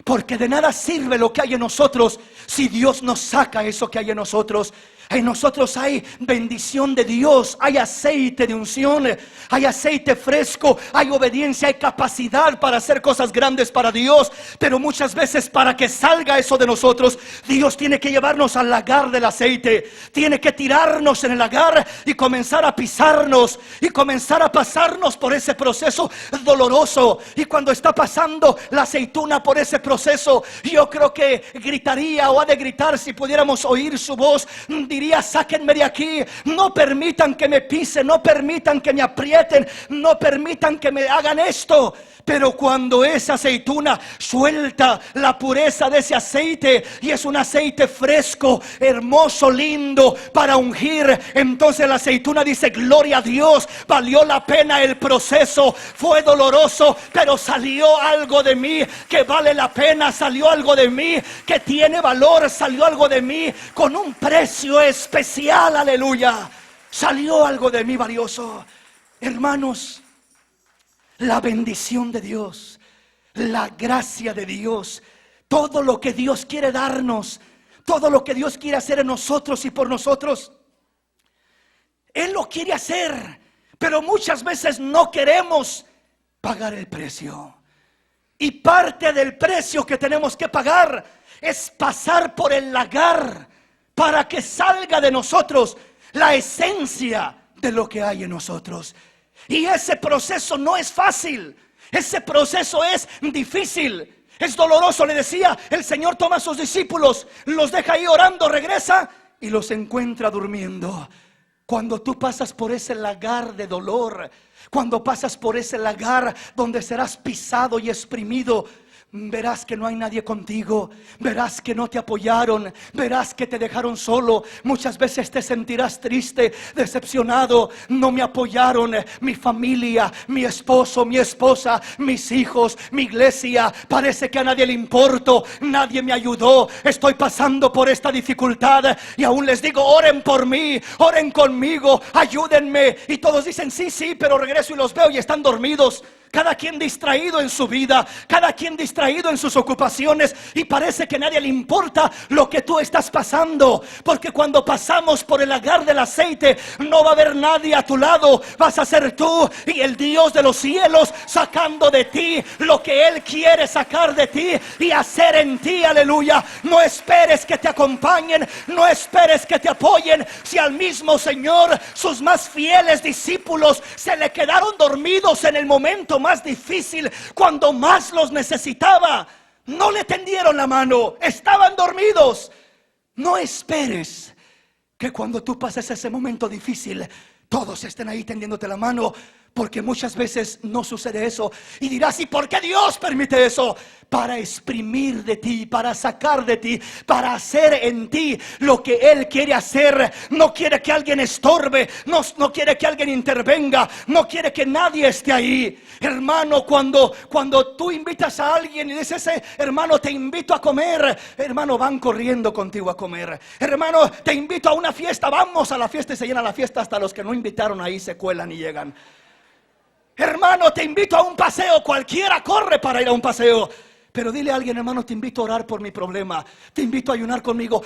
Porque de nada sirve lo que hay en nosotros si Dios no saca eso que hay en nosotros. En nosotros hay bendición de Dios, hay aceite de unción, hay aceite fresco, hay obediencia, hay capacidad para hacer cosas grandes para Dios. Pero muchas veces, para que salga eso de nosotros, Dios tiene que llevarnos al lagar del aceite, tiene que tirarnos en el lagar y comenzar a pisarnos y comenzar a pasarnos por ese proceso doloroso. Y cuando está pasando la aceituna por ese proceso, yo creo que gritaría, o ha de gritar, si pudiéramos oír su voz, diría: sáquenme de aquí, no permitan que me pisen, no permitan que me aprieten, no permitan que me hagan esto. Pero cuando esa aceituna suelta la pureza de ese aceite, y es un aceite fresco, hermoso, lindo para ungir, entonces la aceituna dice: gloria a Dios, valió la pena el proceso, fue doloroso, pero salió algo de mí que vale la pena, salió algo de mí que tiene valor, salió algo de mí con un precio especial, aleluya, salió algo de mí valioso. Hermanos, la bendición de Dios, la gracia de Dios, todo lo que Dios quiere darnos, todo lo que Dios quiere hacer en nosotros y por nosotros, Él lo quiere hacer, pero muchas veces no queremos pagar el precio. Y parte del precio que tenemos que pagar es pasar por el lagar para que salga de nosotros la esencia de lo que hay en nosotros. Y ese proceso no es fácil, ese proceso es difícil, es doloroso. Le decía, el Señor toma a sus discípulos, los deja ahí orando, regresa y los encuentra durmiendo. Cuando tú pasas por ese lagar de dolor, cuando pasas por ese lagar donde serás pisado y exprimido, verás que no hay nadie contigo, verás que no te apoyaron, verás que te dejaron solo. Muchas veces te sentirás triste, decepcionado. No me apoyaron mi familia, mi esposo, mi esposa, mis hijos, mi iglesia. Parece que a nadie le importo, nadie me ayudó. Estoy pasando por esta dificultad y aún les digo: oren por mí, oren conmigo, ayúdenme. Y todos dicen: sí, sí, pero regreso y los veo y están dormidos. Cada quien distraído en su vida, cada quien distraído en sus ocupaciones, y parece que a nadie le importa lo que tú estás pasando. Porque cuando pasamos por el lagar del aceite, no va a haber nadie a tu lado, vas a ser tú y el Dios de los cielos sacando de ti lo que Él quiere sacar de ti y hacer en ti, aleluya. No esperes que te acompañen, no esperes que te apoyen. Si al mismo Señor sus más fieles discípulos se le quedaron dormidos en el momento más difícil, cuando más los necesitaba, no le tendieron la mano, estaban dormidos. No esperes que cuando tú pases ese momento difícil todos estén ahí tendiéndote la mano, Porque muchas veces no sucede eso. Y dirás, ¿y por qué Dios permite eso? Para exprimir de ti, para sacar de ti, para hacer en ti lo que Él quiere hacer. No quiere que alguien estorbe, no quiere que alguien intervenga, no quiere que nadie esté ahí. Hermano, cuando tú invitas a alguien y dices, hermano, te invito a comer, hermano, van corriendo contigo a comer. Hermano, te invito a una fiesta, vamos a la fiesta, y se llena la fiesta. Hasta los que no invitaron ahí se cuelan y llegan. Hermano, te invito a un paseo, cualquiera corre para ir a un paseo. Pero dile a alguien, hermano, te invito a orar por mi problema, te invito a ayunar conmigo.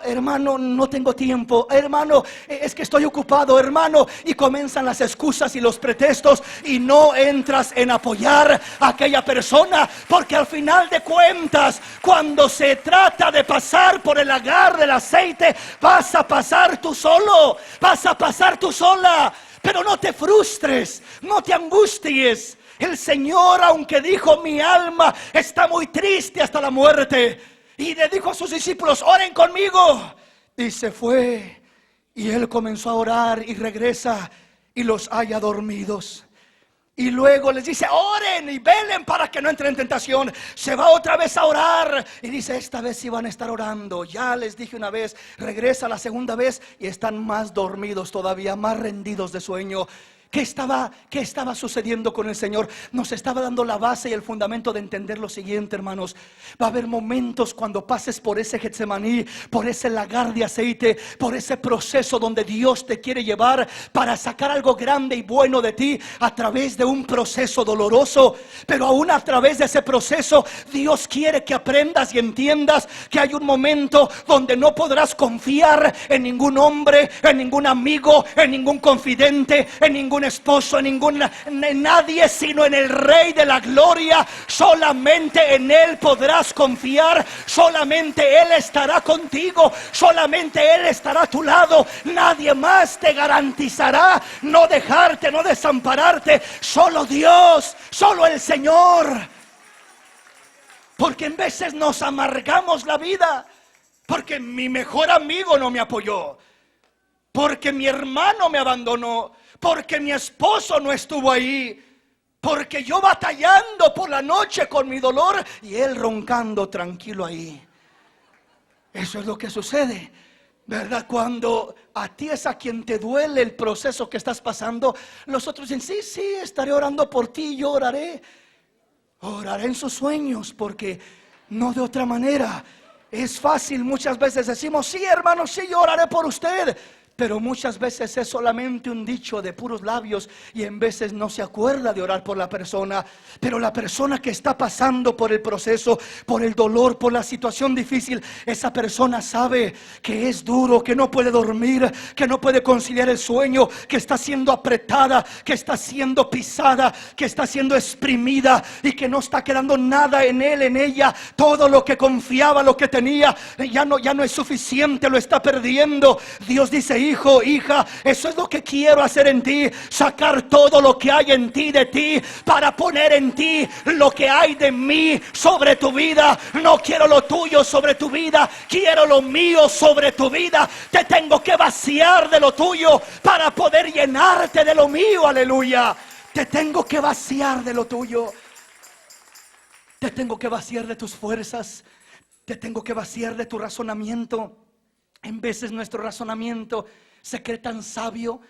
Hermano, no tengo tiempo. Hermano, es que estoy ocupado, hermano. Y comienzan las excusas y los pretextos, y no entras en apoyar a aquella persona. Porque al final de cuentas, cuando se trata de pasar por el lagar del aceite, vas a pasar tú solo, vas a pasar tú sola. Pero no te frustres, no te angusties. El Señor, aunque dijo, mi alma está muy triste hasta la muerte, y le dijo a sus discípulos, oren conmigo, y se fue. Y Él comenzó a orar y regresa y los halla dormidos. Y luego les dice, oren y velen para que no entren en tentación. Se va otra vez a orar y dice, esta vez sí van a estar orando. Ya les dije una vez, regresa la segunda vez y están más dormidos todavía, más rendidos de sueño. ¿Qué estaba sucediendo con el Señor? Nos estaba dando la base y el fundamento de entender lo siguiente, hermanos. Va a haber momentos cuando pases por ese Getsemaní, por ese lagar de aceite, por ese proceso donde Dios te quiere llevar para sacar algo grande y bueno de ti a través de un proceso doloroso. Pero aún a través de ese proceso, Dios quiere que aprendas y entiendas que hay un momento donde no podrás confiar en ningún hombre, en ningún amigo, en ningún confidente, en ningún esposo, en nadie, sino en el Rey de la Gloria. Solamente en Él podrás confiar. Solamente Él estará contigo. Solamente Él estará a tu lado. Nadie más te garantizará no dejarte, no desampararte. Solo Dios, solo el Señor. Porque en veces nos amargamos la vida, porque mi mejor amigo no me apoyó, porque mi hermano me abandonó, porque mi esposo no estuvo ahí, porque yo batallando por la noche con mi dolor y él roncando tranquilo ahí. Eso es lo que sucede, ¿verdad? Cuando a ti es a quien te duele el proceso que estás pasando, los otros dicen, sí, estaré orando por ti, yo oraré en sus sueños, porque no de otra manera. Es fácil, muchas veces decimos, sí, hermano, sí, yo oraré por usted. Pero muchas veces es solamente un dicho de puros labios, y en veces no se acuerda de orar por la persona. Pero la persona que está pasando por el proceso, por el dolor, por la situación difícil, esa persona sabe que es duro, que no puede dormir, que no puede conciliar el sueño, que está siendo apretada, que está siendo pisada, que está siendo exprimida, y que no está quedando nada en él, en ella. Todo lo que confiaba, lo que tenía, ya no es suficiente, lo está perdiendo. Dios dice, hijo, hija, eso es lo que quiero hacer en ti. Sacar todo lo que hay en ti, de ti, para poner en ti lo que hay de mí sobre tu vida. No quiero lo tuyo sobre tu vida, quiero lo mío sobre tu vida. Te tengo que vaciar de lo tuyo para poder llenarte de lo mío, aleluya. Te tengo que vaciar de lo tuyo. Te tengo que vaciar de tus fuerzas. Te tengo que vaciar de tu razonamiento. En veces nuestro razonamiento se cree tan sabio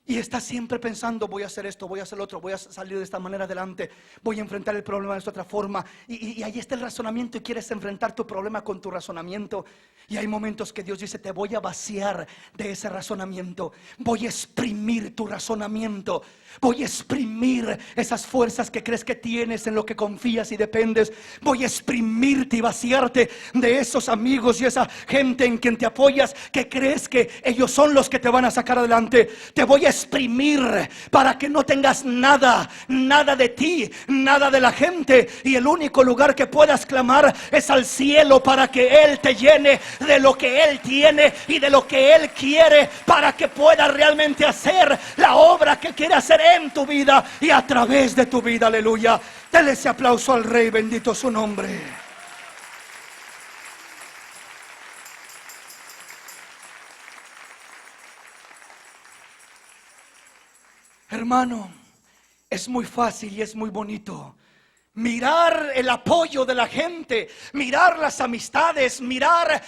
y está siempre pensando, voy a hacer esto, voy a hacer lo otro, voy a salir de esta manera adelante, voy a enfrentar el problema de esta otra forma. Y ahí está el razonamiento, y quieres enfrentar tu problema con tu razonamiento. Y hay momentos que Dios dice, te voy a vaciar de ese razonamiento. Voy a exprimir tu razonamiento. Voy a exprimir esas fuerzas que crees que tienes, en lo que confías y dependes. Voy a exprimirte y vaciarte de esos amigos y esa gente en quien te apoyas, que crees que ellos son los que te van a sacar adelante. Te voy a exprimir para que no tengas nada de ti, nada de la gente. Y el único lugar que puedas clamar es al cielo, para que Él te llene de lo que Él tiene y de lo que Él quiere, para que pueda realmente hacer la obra que quiere hacer en tu vida y a través de tu vida, aleluya. Dale ese aplauso al Rey, bendito su nombre. Hermano, Es muy fácil y es muy bonito mirar el apoyo de la gente, mirar las amistades, mirar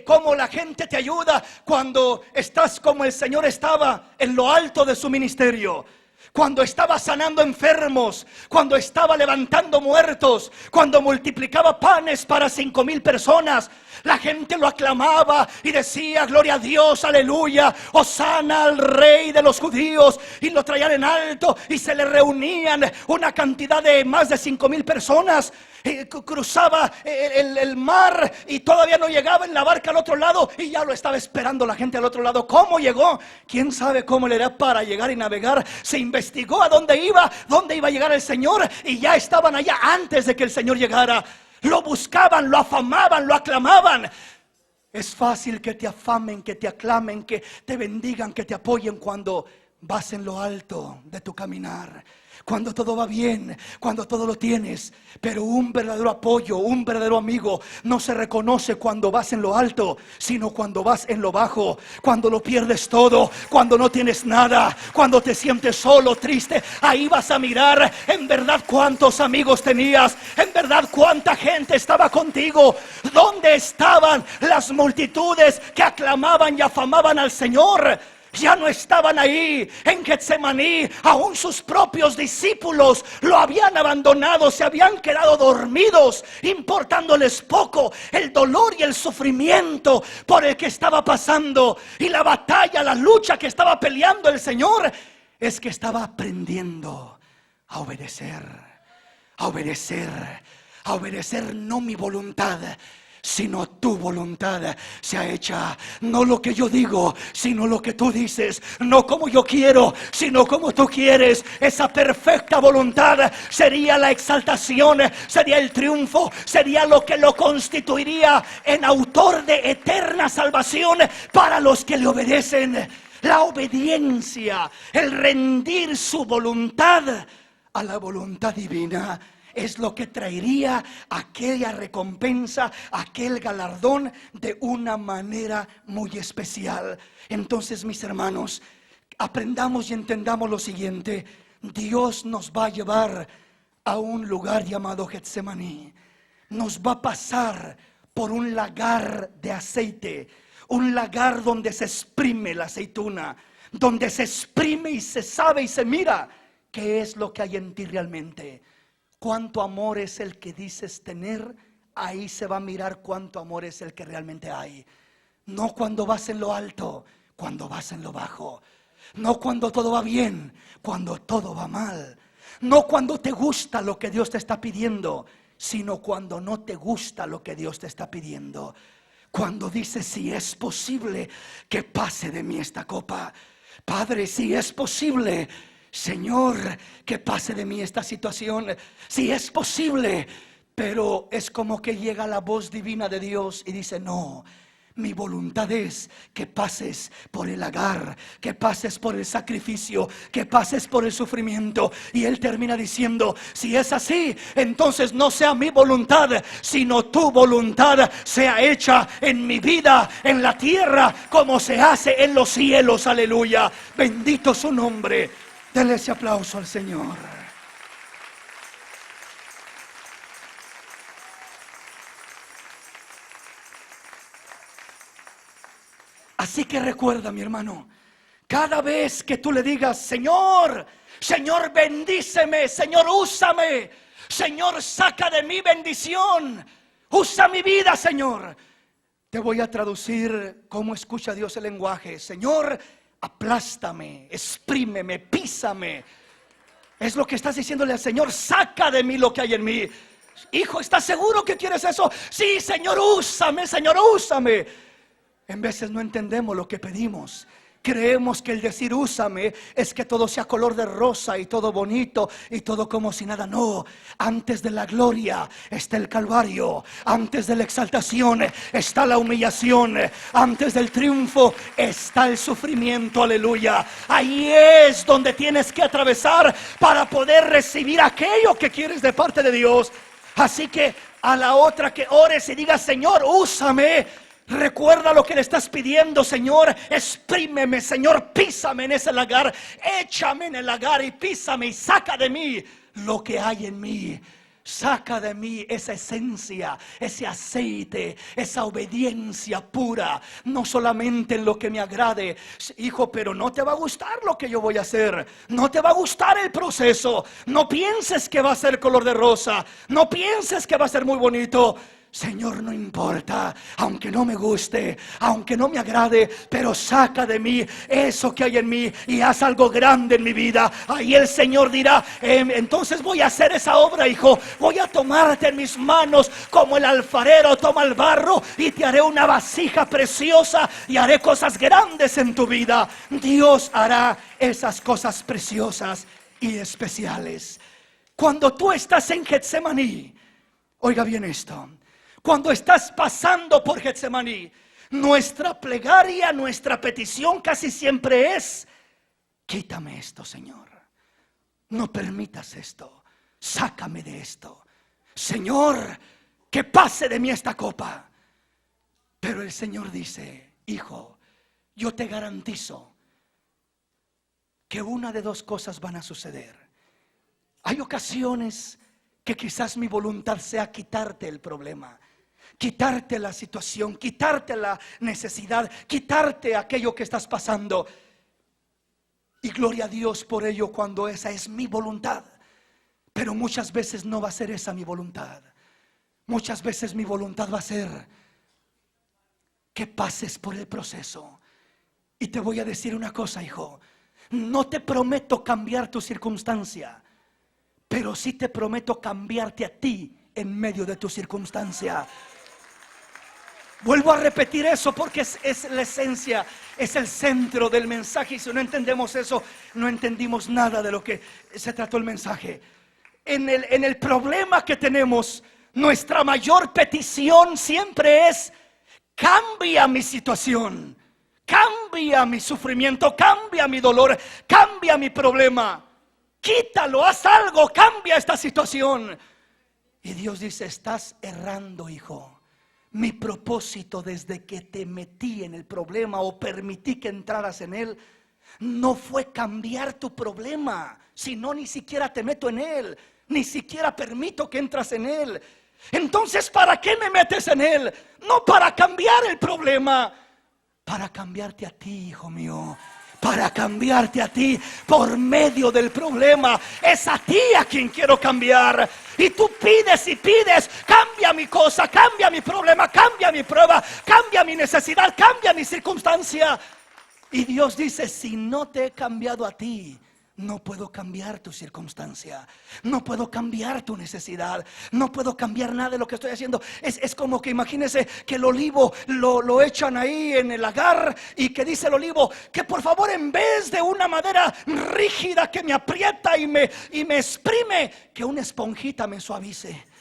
cómo la gente te ayuda cuando estás como el Señor estaba en lo alto de su ministerio. Cuando estaba sanando enfermos, cuando estaba levantando muertos, cuando multiplicaba panes para 5,000 personas, la gente lo aclamaba y decía: gloria a Dios, aleluya, hosana al rey de los judíos, y lo traían en alto y se le reunían una cantidad de más de 5,000 personas. Cruzaba el mar y todavía no llegaba en la barca al otro lado y ya lo estaba esperando la gente al otro lado. ¿Cómo llegó? ¿Quién sabe cómo le era para llegar y navegar? Se investigó a dónde iba a llegar el Señor, y ya estaban allá antes de que el Señor llegara. Lo buscaban, lo afamaban, lo aclamaban. Es fácil que te afamen, que te aclamen, que te bendigan, que te apoyen cuando vas en lo alto de tu caminar, cuando todo va bien, cuando todo lo tienes. Pero un verdadero apoyo, un verdadero amigo no se reconoce cuando vas en lo alto, sino cuando vas en lo bajo, cuando lo pierdes todo, cuando no tienes nada, cuando te sientes solo, triste. Ahí vas a mirar en verdad cuántos amigos tenías, en verdad cuánta gente estaba contigo. ¿Dónde estaban las multitudes que aclamaban y afamaban al Señor? Ya no estaban ahí en Getsemaní. Aún sus propios discípulos lo habían abandonado, se habían quedado dormidos, importándoles poco el dolor y el sufrimiento por el que estaba pasando, y la batalla, la lucha que estaba peleando el Señor. Es que estaba aprendiendo a obedecer, a obedecer, a obedecer no mi voluntad, sino tu voluntad sea hecha. No lo que yo digo, sino lo que tú dices. No como yo quiero, sino como tú quieres. Esa perfecta voluntad sería la exaltación, sería el triunfo, sería lo que lo constituiría en autor de eterna salvación para los que le obedecen. La obediencia, el rendir su voluntad a la voluntad divina, es lo que traería aquella recompensa, aquel galardón de una manera muy especial. Entonces, mis hermanos, aprendamos y entendamos lo siguiente: Dios nos va a llevar a un lugar llamado Getsemaní. Nos va a pasar por un lagar de aceite, un lagar donde se exprime la aceituna, donde se exprime y se sabe y se mira qué es lo que hay en ti realmente. Cuánto amor es el que dices tener, ahí se va a mirar cuánto amor es el que realmente hay. No cuando vas en lo alto, cuando vas en lo bajo. No cuando todo va bien, cuando todo va mal. No cuando te gusta lo que Dios te está pidiendo, sino cuando no te gusta lo que Dios te está pidiendo. Cuando dices: si es posible que pase de mí esta copa. Padre, si es posible, Señor, que pase de mí esta situación. Si es posible. Pero es como que llega la voz divina de Dios y dice: no, mi voluntad es que pases por el lagar, que pases por el sacrificio, que pases por el sufrimiento. Y Él termina diciendo: si es así, entonces no sea mi voluntad, sino tu voluntad sea hecha en mi vida, en la tierra, como se hace en los cielos. Aleluya, bendito su nombre. Denle ese aplauso al Señor. Así que recuerda, mi hermano, cada vez que tú le digas: Señor, Señor, bendíceme, Señor, úsame, Señor, saca de mí bendición, usa mi vida, Señor. Te voy a traducir cómo escucha Dios el lenguaje. Señor, aplástame, exprímeme, písame. Es lo que estás diciéndole al Señor: saca de mí lo que hay en mí. Hijo, ¿estás seguro que quieres eso? Sí, Señor, úsame, Señor, úsame. En veces no entendemos lo que pedimos. Creemos que el decir úsame es que todo sea color de rosa y todo bonito y todo como si nada. No, antes de la gloria está el calvario, antes de la exaltación está la humillación, antes del triunfo está el sufrimiento. Aleluya. Ahí es donde tienes que atravesar para poder recibir aquello que quieres de parte de Dios. Así que a la otra que ores y digas: Señor, úsame, Recuerda lo que le estás pidiendo: Señor, exprímeme, Señor, písame en ese lagar, échame en el lagar y písame y saca de mí lo que hay en mí. Saca de mí esa esencia, ese aceite, esa obediencia pura, no solamente en lo que me agrade. Hijo, pero no te va a gustar lo que yo voy a hacer, no te va a gustar el proceso. No pienses que va a ser color de rosa, no pienses que va a ser muy bonito. Señor, no importa, aunque no me guste, aunque no me agrade, pero saca de mí eso que hay en mí y haz algo grande en mi vida. Ahí el Señor dirá: entonces voy a hacer esa obra, hijo. Voy a tomarte en mis manos como el alfarero toma el barro y te haré una vasija preciosa y haré cosas grandes en tu vida. Dios hará esas cosas preciosas y especiales. Cuando tú estás en Getsemaní, oiga bien esto. Cuando estás pasando por Getsemaní, nuestra plegaria, nuestra petición casi siempre es: quítame esto, Señor. No permitas esto. Sácame de esto. Señor, que pase de mí esta copa. Pero el Señor dice: hijo, yo te garantizo que una de dos cosas van a suceder. Hay ocasiones que quizás mi voluntad sea quitarte el problema, quitarte la situación, quitarte la necesidad, quitarte aquello que estás pasando. Y gloria a Dios por ello cuando esa es mi voluntad. Pero muchas veces no va a ser esa mi voluntad. Muchas veces mi voluntad va a ser que pases por el proceso. Y te voy a decir una cosa, hijo. No te prometo cambiar tu circunstancia, pero sí te prometo cambiarte a ti en medio de tu circunstancia. Vuelvo a repetir eso porque es la esencia, es el centro del mensaje. Y si no entendemos eso, no entendimos nada de lo que se trató el mensaje. En el problema que tenemos, nuestra mayor petición siempre es: cambia mi situación, cambia mi sufrimiento, cambia mi dolor, cambia mi problema. Quítalo, haz algo, cambia esta situación. Y Dios dice: estás errando, hijo. Mi propósito desde que te metí en el problema o permití que entraras en él no fue cambiar tu problema, sino ni siquiera te meto en él, ni siquiera permito que entras en él. Entonces, ¿para qué me metes en él? No para cambiar el problema, para cambiarte a ti, hijo mío. Para cambiarte a ti por medio del problema. Es a ti a quien quiero cambiar. Y tú pides y pides: cambia mi cosa, cambia mi problema, cambia mi prueba, cambia mi necesidad, cambia mi circunstancia. Y Dios dice: si no te he cambiado a ti, no puedo cambiar tu circunstancia, no puedo cambiar tu necesidad, no puedo cambiar nada de lo que estoy haciendo. Es como que imagínense que el olivo lo echan ahí en el lagar, y que dice el olivo que por favor, en vez de una madera rígida que me aprieta y me exprime, que una esponjita me suavice.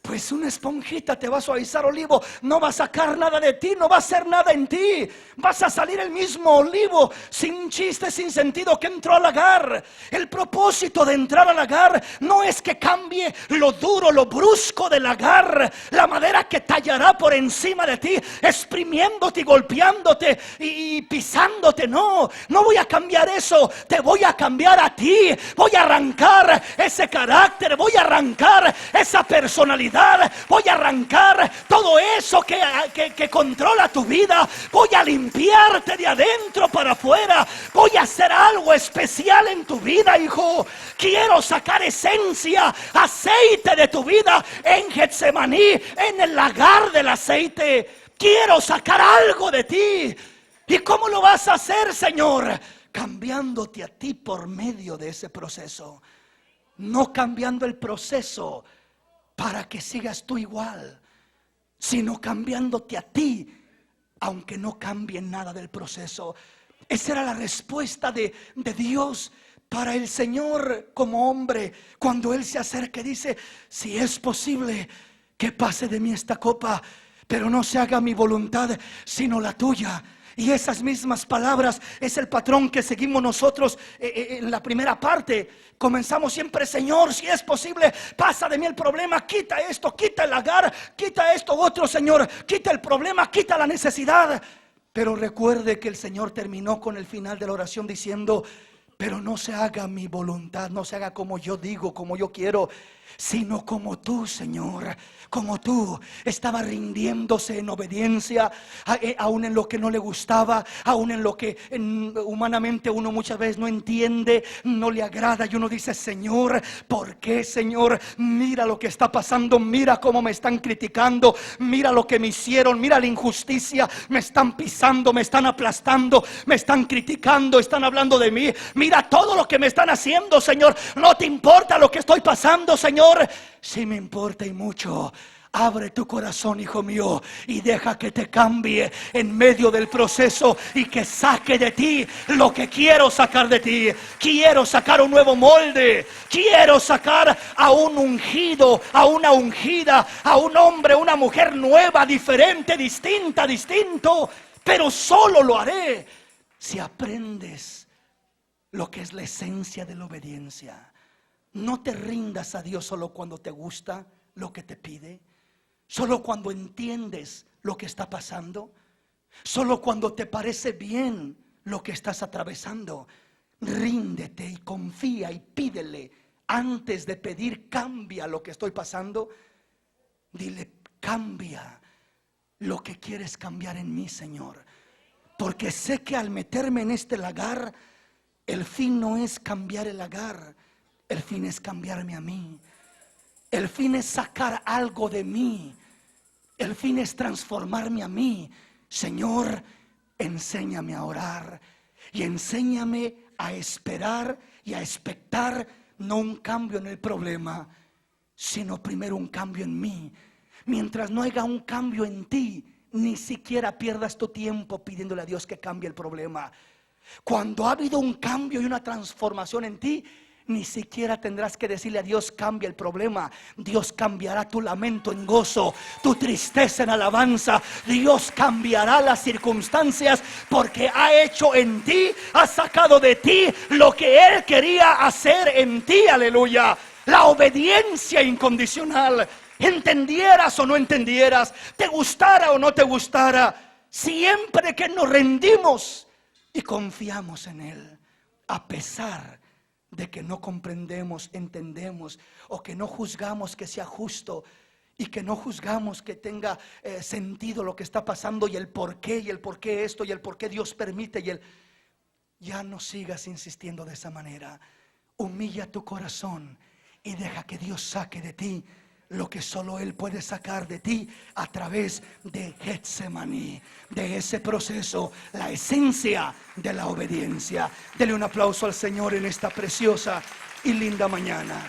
Pues una esponjita te va a suavizar, olivo. No va a sacar nada de ti, no va a hacer nada en ti. Vas a salir el mismo olivo, sin chiste, sin sentido, que entró al lagar. El propósito de entrar al lagar no es que cambie lo duro, lo brusco del lagar, la madera que tallará por encima de ti, exprimiéndote y golpeándote y pisándote. No voy a cambiar eso. Te voy a cambiar a ti. Voy a arrancar ese carácter, voy a arrancar esa personalidad, voy a arrancar todo eso que controla tu vida. Voy a limpiarte de adentro para afuera. Voy a hacer algo especial en tu vida, hijo. Quiero sacar esencia, aceite de tu vida en Getsemaní, en el lagar del aceite. Quiero sacar algo de ti. ¿Y cómo lo vas a hacer, Señor? Cambiándote a ti por medio de ese proceso. No cambiando el proceso para que sigas tú igual, sino cambiándote a ti, aunque no cambie nada del proceso. Esa era la respuesta de Dios para el Señor como hombre. Cuando Él se acerca y dice: si es posible, que pase de mí esta copa, pero no se haga mi voluntad sino la tuya. Y esas mismas palabras es el patrón que seguimos nosotros en la primera parte. Comenzamos siempre: Señor, si es posible, pasa de mí el problema, quita esto, quita el lagar, quita esto otro, Señor, quita el problema, quita la necesidad. Pero recuerde que el Señor terminó con el final de la oración diciendo: pero no se haga mi voluntad, no se haga como yo digo, como yo quiero, sino como tú, Señor. Como tú. Estaba rindiéndose en obediencia, aún en lo que no le gustaba, aún en lo que humanamente uno muchas veces no entiende, no le agrada. Y uno dice: Señor, ¿por qué, Señor? Mira lo que está pasando, mira cómo me están criticando, mira lo que me hicieron, mira la injusticia, me están pisando, me están aplastando, me están criticando, están hablando de mí. Mira todo lo que me están haciendo, Señor. No te importa lo que estoy pasando, Señor. Sí me importa y mucho. Abre tu corazón, hijo mío, y deja que te cambie en medio del proceso y que saque de ti lo que quiero sacar de ti. Quiero sacar un nuevo molde. Quiero sacar a un ungido, a una ungida, a un hombre, una mujer nueva, diferente, distinta, distinto. Pero solo lo haré si aprendes lo que es la esencia de la obediencia. No te rindas a Dios solo cuando te gusta lo que te pide, solo cuando entiendes lo que está pasando, solo cuando te parece bien lo que estás atravesando. Ríndete y confía y pídele. Antes de pedir: cambia lo que estoy pasando, dile: cambia lo que quieres cambiar en mí, Señor. Porque sé que al meterme en este lagar, el fin no es cambiar el lagar, el fin es cambiarme a mí. El fin es sacar algo de mí. El fin es transformarme a mí. Señor, enséñame a orar y enséñame a esperar y a expectar no un cambio en el problema, sino primero un cambio en mí. Mientras no haya un cambio en ti, ni siquiera pierdas tu tiempo pidiéndole a Dios que cambie el problema. Cuando ha habido un cambio y una transformación en ti, ni siquiera tendrás que decirle a Dios: cambia el problema. Dios cambiará tu lamento en gozo, tu tristeza en alabanza. Dios cambiará las circunstancias, porque ha hecho en ti, ha sacado de ti lo que Él quería hacer en ti. Aleluya. La obediencia incondicional. Entendieras o no entendieras, te gustara o no te gustara, siempre que nos rendimos y confiamos en Él, a pesar de que no comprendemos, entendemos, o que no juzgamos que sea justo, y que no juzgamos que tenga sentido lo que está pasando, y el por qué esto, y el por qué Dios permite, ya no sigas insistiendo de esa manera. Humilla tu corazón y deja que Dios saque de ti lo que solo Él puede sacar de ti a través de Getsemaní, de ese proceso, la esencia de la obediencia. Dele un aplauso al Señor en esta preciosa y linda mañana.